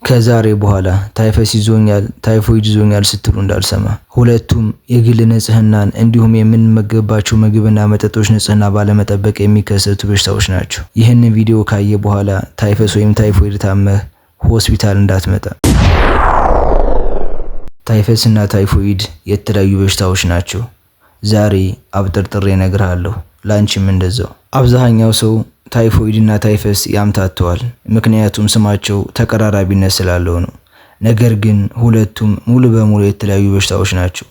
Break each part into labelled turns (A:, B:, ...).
A: ከዛሬ በኋላ ታይፈስ ይዞኛል፣ ታይፎይድ ይዞኛል ስትሉ እንዳልሰማ። ሁለቱም የግል ንጽህናን እንዲሁም የምንመገብባቸው ምግብና መጠጦች ንጽህና ባለመጠበቅ የሚከሰቱ በሽታዎች ናቸው። ይህንን ቪዲዮ ካየ በኋላ ታይፈስ ወይም ታይፎይድ ታመህ ሆስፒታል እንዳትመጣ። ታይፈስ እና ታይፎይድ የተለያዩ በሽታዎች ናቸው። ዛሬ አብጠርጥሬ እነግርሃለሁ፣ ላንቺም እንደዛው። አብዛኛው ሰው ታይፎይድ እና ታይፈስ ያምታተዋል፣ ምክንያቱም ስማቸው ተቀራራቢነት ስላለው ነው። ነገር ግን ሁለቱም ሙሉ በሙሉ የተለያዩ በሽታዎች ናቸው።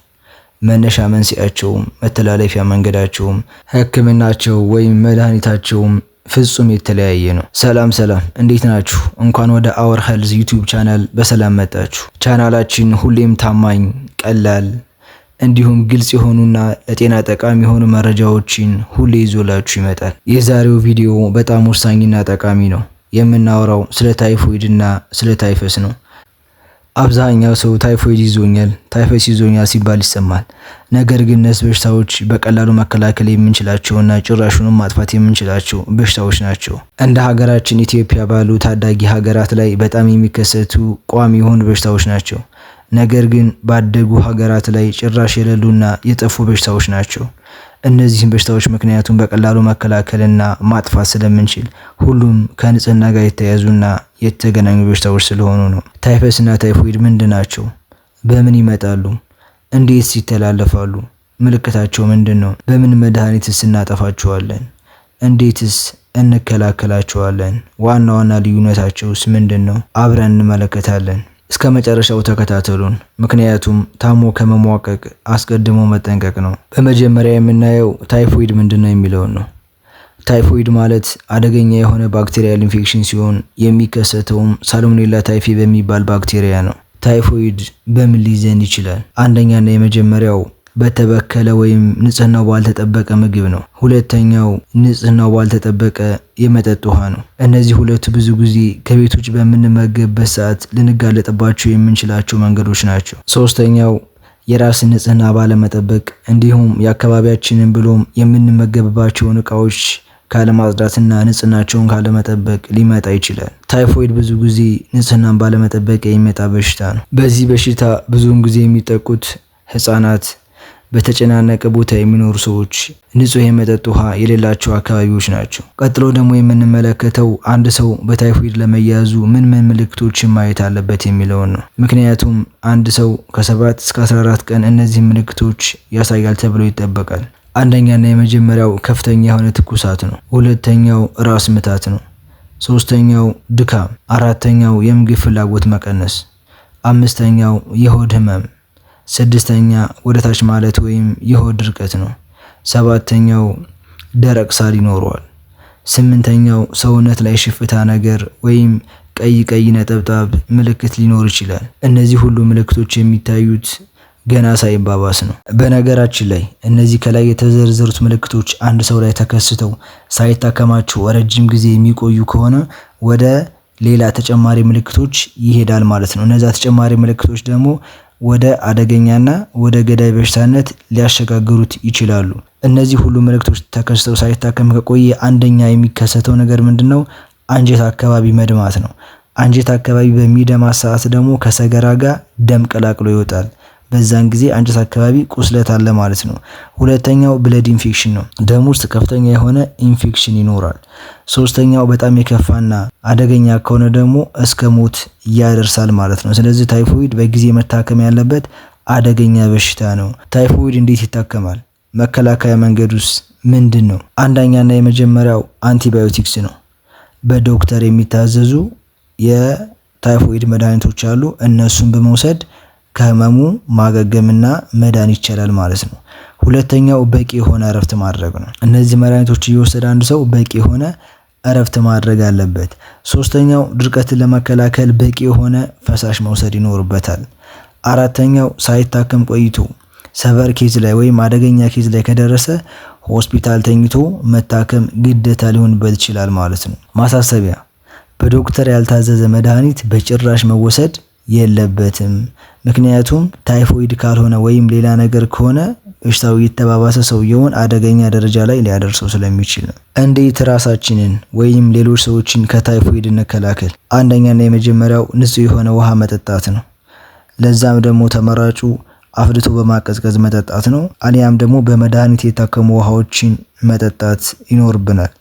A: መነሻ መንስኤያቸውም፣ መተላለፊያ መንገዳቸውም፣ ሕክምናቸው ወይም መድኃኒታቸውም ፍጹም የተለያየ ነው። ሰላም እንዴት ናችሁ? እንኳን ወደ አወር ሄልዝ ዩቲዩብ ቻናል በሰላም መጣችሁ። ቻናላችን ሁሌም ታማኝ፣ ቀላል እንዲሁም ግልጽ የሆኑና ለጤና ጠቃሚ የሆኑ መረጃዎችን ሁሌ ይዞላችሁ ይመጣል። የዛሬው ቪዲዮ በጣም ወሳኝና ጠቃሚ ነው። የምናወራው ስለ ታይፎይድ እና ስለ ታይፈስ ነው። አብዛኛው ሰው ታይፎይድ ይዞኛል፣ ታይፈስ ይዞኛል ሲባል ይሰማል። ነገር ግን እነዚህ በሽታዎች በቀላሉ መከላከል የምንችላቸውና ጭራሹንም ማጥፋት የምንችላቸው በሽታዎች ናቸው። እንደ ሀገራችን ኢትዮጵያ ባሉ ታዳጊ ሀገራት ላይ በጣም የሚከሰቱ ቋሚ የሆኑ በሽታዎች ናቸው። ነገር ግን ባደጉ ሀገራት ላይ ጭራሽ የሌሉና የጠፉ በሽታዎች ናቸው። እነዚህን በሽታዎች ምክንያቱም በቀላሉ መከላከልና ማጥፋት ስለምንችል ሁሉም ከንጽህና ጋር የተያያዙና የተገናኙ በሽታዎች ስለሆኑ ነው። ታይፈስ እና ታይፎይድ ምንድን ናቸው? በምን ይመጣሉ? እንዴትስ ይተላለፋሉ? ምልክታቸው ምንድን ነው? በምን መድኃኒትስ እናጠፋቸዋለን? እንዴትስ እንከላከላቸዋለን? ዋና ዋና ልዩነታቸውስ ምንድን ነው? አብረን እንመለከታለን። እስከ መጨረሻው ተከታተሉን፣ ምክንያቱም ታሞ ከመሟቀቅ አስቀድሞ መጠንቀቅ ነው። በመጀመሪያ የምናየው ታይፎይድ ምንድነው የሚለውን ነው። ታይፎይድ ማለት አደገኛ የሆነ ባክቴሪያል ኢንፌክሽን ሲሆን የሚከሰተውም ሳልሞኔላ ታይፊ በሚባል ባክቴሪያ ነው። ታይፎይድ በምን ሊይዘን ይችላል? አንደኛና የመጀመሪያው በተበከለ ወይም ንጽህናው ባልተጠበቀ ምግብ ነው። ሁለተኛው ንጽህናው ባልተጠበቀ የመጠጥ ውሃ ነው። እነዚህ ሁለቱ ብዙ ጊዜ ከቤት ውጭ በምንመገብበት ሰዓት ልንጋለጥባቸው የምንችላቸው መንገዶች ናቸው። ሶስተኛው የራስን ንጽህና ባለመጠበቅ እንዲሁም የአካባቢያችንን ብሎም የምንመገብባቸውን እቃዎች ካለማጽዳትና ንጽህናቸውን ካለመጠበቅ ሊመጣ ይችላል። ታይፎይድ ብዙ ጊዜ ንጽህናን ባለመጠበቅ የሚመጣ በሽታ ነው። በዚህ በሽታ ብዙውን ጊዜ የሚጠቁት ህፃናት፣ በተጨናነቀ ቦታ የሚኖሩ ሰዎች፣ ንጹህ የመጠጥ ውሃ የሌላቸው አካባቢዎች ናቸው። ቀጥሎ ደግሞ የምንመለከተው አንድ ሰው በታይፎይድ ለመያዙ ምን ምልክቶችን ማየት አለበት የሚለውን ነው። ምክንያቱም አንድ ሰው ከ7 እስከ 14 ቀን እነዚህ ምልክቶች ያሳያል ተብሎ ይጠበቃል። አንደኛና የመጀመሪያው ከፍተኛ የሆነ ትኩሳት ነው። ሁለተኛው ራስ ምታት ነው። ሶስተኛው ድካም፣ አራተኛው የምግብ ፍላጎት መቀነስ፣ አምስተኛው የሆድ ህመም፣ ስድስተኛ ወደ ታች ማለት ወይም የሆድ ድርቀት ነው። ሰባተኛው ደረቅ ሳል ይኖረዋል። ስምንተኛው ሰውነት ላይ ሽፍታ ነገር ወይም ቀይ ነጠብጣብ ምልክት ሊኖር ይችላል። እነዚህ ሁሉ ምልክቶች የሚታዩት ገና ሳይባባስ ነው። በነገራችን ላይ እነዚህ ከላይ የተዘረዘሩት ምልክቶች አንድ ሰው ላይ ተከስተው ሳይታከማቸው ረጅም ጊዜ የሚቆዩ ከሆነ ወደ ሌላ ተጨማሪ ምልክቶች ይሄዳል ማለት ነው። እነዛ ተጨማሪ ምልክቶች ደግሞ ወደ አደገኛና ወደ ገዳይ በሽታነት ሊያሸጋግሩት ይችላሉ። እነዚህ ሁሉ ምልክቶች ተከስተው ሳይታከም ከቆየ አንደኛ የሚከሰተው ነገር ምንድነው? አንጀት አካባቢ መድማት ነው። አንጀት አካባቢ በሚደማ ሰዓት ደግሞ ከሰገራ ጋር ደም ቀላቅሎ ይወጣል። በዛን ጊዜ አንጀት አካባቢ ቁስለት አለ ማለት ነው። ሁለተኛው ብለድ ኢንፌክሽን ነው። ደም ውስጥ ከፍተኛ የሆነ ኢንፌክሽን ይኖራል። ሶስተኛው በጣም የከፋና አደገኛ ከሆነ ደግሞ እስከ ሞት ያደርሳል ማለት ነው። ስለዚህ ታይፎይድ በጊዜ መታከም ያለበት አደገኛ በሽታ ነው። ታይፎይድ እንዴት ይታከማል? መከላከያ መንገዱስ ምንድን ነው? አንደኛና የመጀመሪያው አንቲባዮቲክስ ነው። በዶክተር የሚታዘዙ የታይፎይድ መድኃኒቶች አሉ። እነሱን በመውሰድ ከህመሙ ማገገምና መዳን ይቻላል ማለት ነው። ሁለተኛው በቂ የሆነ እረፍት ማድረግ ነው። እነዚህ መድኃኒቶች እየወሰደ አንድ ሰው በቂ የሆነ እረፍት ማድረግ አለበት። ሶስተኛው ድርቀትን ለመከላከል በቂ የሆነ ፈሳሽ መውሰድ ይኖርበታል። አራተኛው ሳይታከም ቆይቶ ሰቨር ኬዝ ላይ ወይም አደገኛ ኬዝ ላይ ከደረሰ ሆስፒታል ተኝቶ መታከም ግዴታ ሊሆንበት ይችላል ማለት ነው። ማሳሰቢያ፣ በዶክተር ያልታዘዘ መድኃኒት በጭራሽ መወሰድ የለበትም። ምክንያቱም ታይፎይድ ካልሆነ ወይም ሌላ ነገር ከሆነ በሽታው እየተባባሰ ሰውየውን አደገኛ ደረጃ ላይ ሊያደርሰው ስለሚችል ነው። እንዴት ራሳችንን ወይም ሌሎች ሰዎችን ከታይፎይድ እንከላከል? አንደኛና የመጀመሪያው ንጹህ የሆነ ውሃ መጠጣት ነው። ለዛም ደግሞ ተመራጩ አፍልቶ በማቀዝቀዝ መጠጣት ነው። አሊያም ደግሞ በመድኃኒት የታከሙ ውሃዎችን መጠጣት ይኖርብናል።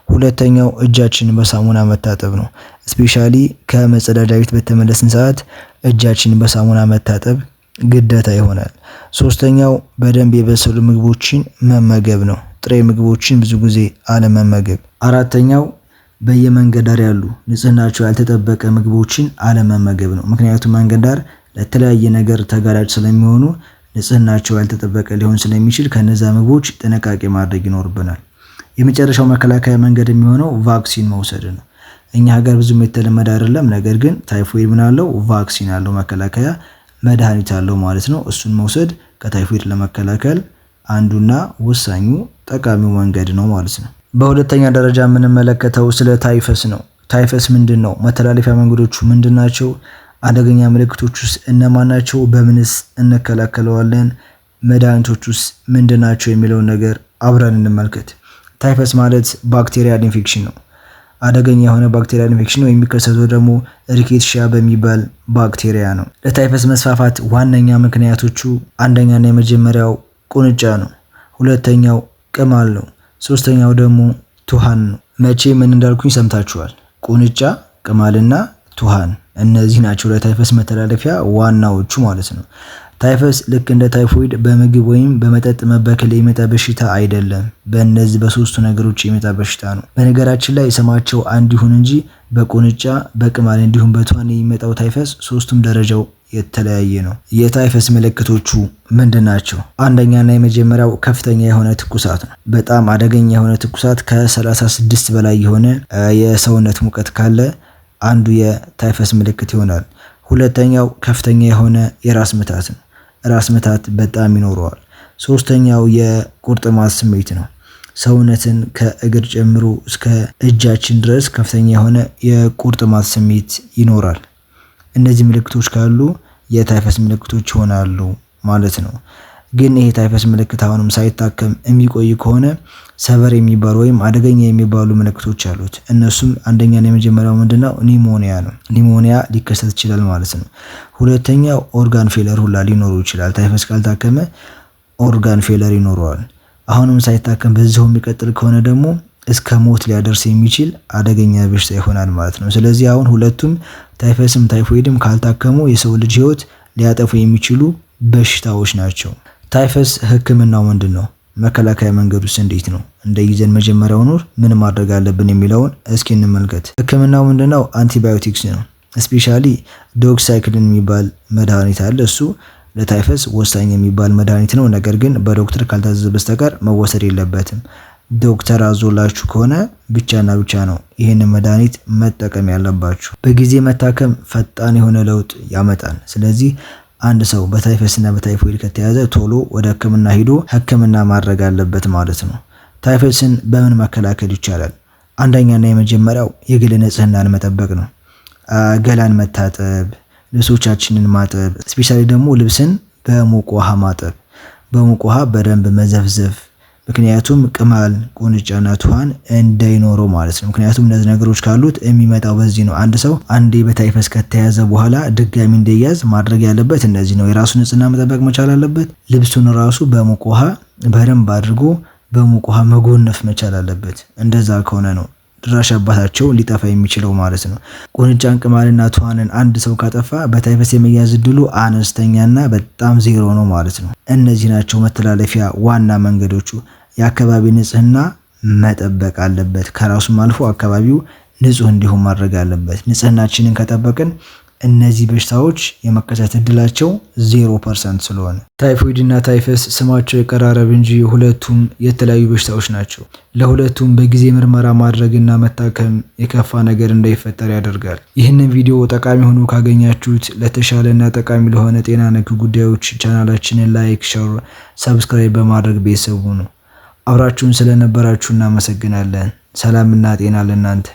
A: ሁለተኛው እጃችንን በሳሙና መታጠብ ነው። ስፔሻሊ ከመጸዳጃ ቤት በተመለስን ሰዓት እጃችንን በሳሙና መታጠብ ግዴታ ይሆናል። ሶስተኛው በደንብ የበሰሉ ምግቦችን መመገብ ነው። ጥሬ ምግቦችን ብዙ ጊዜ አለመመገብ። አራተኛው በየመንገድ ዳር ያሉ ንጽህናቸው ያልተጠበቀ ምግቦችን አለመመገብ ነው። ምክንያቱም መንገድ ዳር ለተለያየ ነገር ተጋላጭ ስለሚሆኑ ንጽህናቸው ያልተጠበቀ ሊሆን ስለሚችል ከነዛ ምግቦች ጥንቃቄ ማድረግ ይኖርብናል። የመጨረሻው መከላከያ መንገድ የሚሆነው ቫክሲን መውሰድ ነው። እኛ ሀገር ብዙም የተለመደ አይደለም። ነገር ግን ታይፎይድ ምን አለው? ቫክሲን አለው፣ መከላከያ መድኃኒት አለው ማለት ነው። እሱን መውሰድ ከታይፎይድ ለመከላከል አንዱና ወሳኙ ጠቃሚው መንገድ ነው ማለት ነው። በሁለተኛ ደረጃ የምንመለከተው ስለ ታይፈስ ነው። ታይፈስ ምንድን ነው? መተላለፊያ መንገዶቹ ምንድን ናቸው? አደገኛ ምልክቶች ውስጥ እነማን ናቸው? በምንስ እንከላከለዋለን? መድኃኒቶች ውስጥ ምንድን ናቸው የሚለውን ነገር አብረን እንመልከት። ታይፈስ ማለት ባክቴሪያል ኢንፌክሽን ነው። አደገኛ የሆነ ባክቴሪያል ኢንፌክሽን ነው። የሚከሰተው ደግሞ ሪኬትሺያ በሚባል ባክቴሪያ ነው። ለታይፈስ መስፋፋት ዋነኛ ምክንያቶቹ አንደኛና የመጀመሪያው ቁንጫ ነው። ሁለተኛው ቅማል ነው። ሶስተኛው ደግሞ ቱሃን ነው። መቼ ምን እንዳልኩኝ ሰምታችኋል። ቁንጫ፣ ቅማልና ቱሃን እነዚህ ናቸው ለታይፈስ መተላለፊያ ዋናዎቹ ማለት ነው። ታይፈስ ልክ እንደ ታይፎይድ በምግብ ወይም በመጠጥ መበከል የሚመጣ በሽታ አይደለም። በእነዚህ በሶስቱ ነገሮች የሚመጣ በሽታ ነው። በነገራችን ላይ ስማቸው አንድ ይሁን እንጂ በቁንጫ፣ በቅማል እንዲሁም በቱሃን የሚመጣው ታይፈስ ሶስቱም ደረጃው የተለያየ ነው። የታይፈስ ምልክቶቹ ምንድን ናቸው? አንደኛና የመጀመሪያው ከፍተኛ የሆነ ትኩሳት ነው። በጣም አደገኛ የሆነ ትኩሳት ከ36 በላይ የሆነ የሰውነት ሙቀት ካለ አንዱ የታይፈስ ምልክት ይሆናል። ሁለተኛው ከፍተኛ የሆነ የራስ ምታት ነው። ራስ ምታት በጣም ይኖረዋል። ሶስተኛው የቁርጥማት ስሜት ነው። ሰውነትን ከእግር ጨምሮ እስከ እጃችን ድረስ ከፍተኛ የሆነ የቁርጥማት ስሜት ይኖራል። እነዚህ ምልክቶች ካሉ የታይፈስ ምልክቶች ይሆናሉ ማለት ነው። ግን ይሄ ታይፈስ ምልክት አሁንም ሳይታከም የሚቆይ ከሆነ ሰቨር የሚባሉ ወይም አደገኛ የሚባሉ ምልክቶች አሉት። እነሱም አንደኛና የመጀመሪያው ምንድነው? ኒሞኒያ ነው። ኒሞኒያ ሊከሰት ይችላል ማለት ነው። ሁለተኛው ኦርጋን ፌለር ሁላ ሊኖረው ይችላል። ታይፈስ ካልታከመ ኦርጋን ፌለር ይኖረዋል። አሁንም ሳይታከም በዚያው የሚቀጥል ከሆነ ደግሞ እስከ ሞት ሊያደርስ የሚችል አደገኛ በሽታ ይሆናል ማለት ነው። ስለዚህ አሁን ሁለቱም ታይፈስም ታይፎይድም ካልታከሙ የሰው ልጅ ሕይወት ሊያጠፉ የሚችሉ በሽታዎች ናቸው። ታይፈስ ህክምናው ምንድን ነው? መከላከያ መንገዱስ እንዴት ነው? እንደይዘን መጀመሪያው ኑር ምን ማድረግ አለብን የሚለውን እስኪ እንመልከት። ህክምናው ምንድነው? አንቲባዮቲክስ ነው። ስፔሻሊ ዶክሳይክሊን የሚባል መድኃኒት አለ። እሱ ለታይፈስ ወሳኝ የሚባል መድኃኒት ነው። ነገር ግን በዶክተር ካልታዘዘ በስተቀር መወሰድ የለበትም። ዶክተር አዞላችሁ ከሆነ ብቻና ብቻ ነው ይህንን መድኃኒት መጠቀም ያለባችሁ። በጊዜ መታከም ፈጣን የሆነ ለውጥ ያመጣል። ስለዚህ አንድ ሰው በታይፈስና በታይፎይድ ከተያዘ ቶሎ ወደ ህክምና ሄዶ ህክምና ማድረግ አለበት ማለት ነው። ታይፈስን በምን መከላከል ይቻላል? አንደኛና የመጀመሪያው የግል ንጽህናን መጠበቅ ነው። ገላን መታጠብ፣ ልብሶቻችንን ማጠብ፣ ስፔሻሊ ደግሞ ልብስን በሙቅ ውሃ ማጠብ፣ በሙቅ ውሃ በደንብ መዘፍዘፍ። ምክንያቱም ቅማል፣ ቁንጫና ቱሃን እንዳይኖረው ማለት ነው። ምክንያቱም እነዚህ ነገሮች ካሉት የሚመጣው በዚህ ነው። አንድ ሰው አንዴ በታይፈስ ከተያዘ በኋላ ድጋሚ እንዳይያዝ ማድረግ ያለበት እነዚህ ነው። የራሱን ንጽህና መጠበቅ መቻል አለበት። ልብሱን ራሱ በሙቅ ውሃ በደንብ አድርጎ በሙቅ ውሃ መጎነፍ መቻል አለበት። እንደዛ ከሆነ ነው ድራሽ አባታቸው ሊጠፋ የሚችለው ማለት ነው። ቁንጫን፣ ቅማልና ቱሃንን አንድ ሰው ካጠፋ በታይፈስ የመያዝ እድሉ አነስተኛና በጣም ዜሮ ነው ማለት ነው። እነዚህ ናቸው መተላለፊያ ዋና መንገዶቹ። የአካባቢ ንጽህና መጠበቅ አለበት። ከራሱም አልፎ አካባቢው ንጹህ እንዲሆን ማድረግ አለበት። ንጽህናችንን ከጠበቅን እነዚህ በሽታዎች የመከሰት እድላቸው 0% ስለሆነ ታይፎይድ እና ታይፈስ ስማቸው የቀራረብ እንጂ ሁለቱም የተለያዩ በሽታዎች ናቸው። ለሁለቱም በጊዜ ምርመራ ማድረግና መታከም የከፋ ነገር እንዳይፈጠር ያደርጋል። ይህንን ቪዲዮ ጠቃሚ ሆኖ ካገኛችሁት ለተሻለና ጠቃሚ ለሆነ ጤና ነክ ጉዳዮች ቻናላችንን ላይክ፣ ሼር፣ ሰብስክራይብ በማድረግ ቤተሰቡ ነው። አብራችሁን ስለነበራችሁ እናመሰግናለን። ሰላምና ጤና ለእናንተ።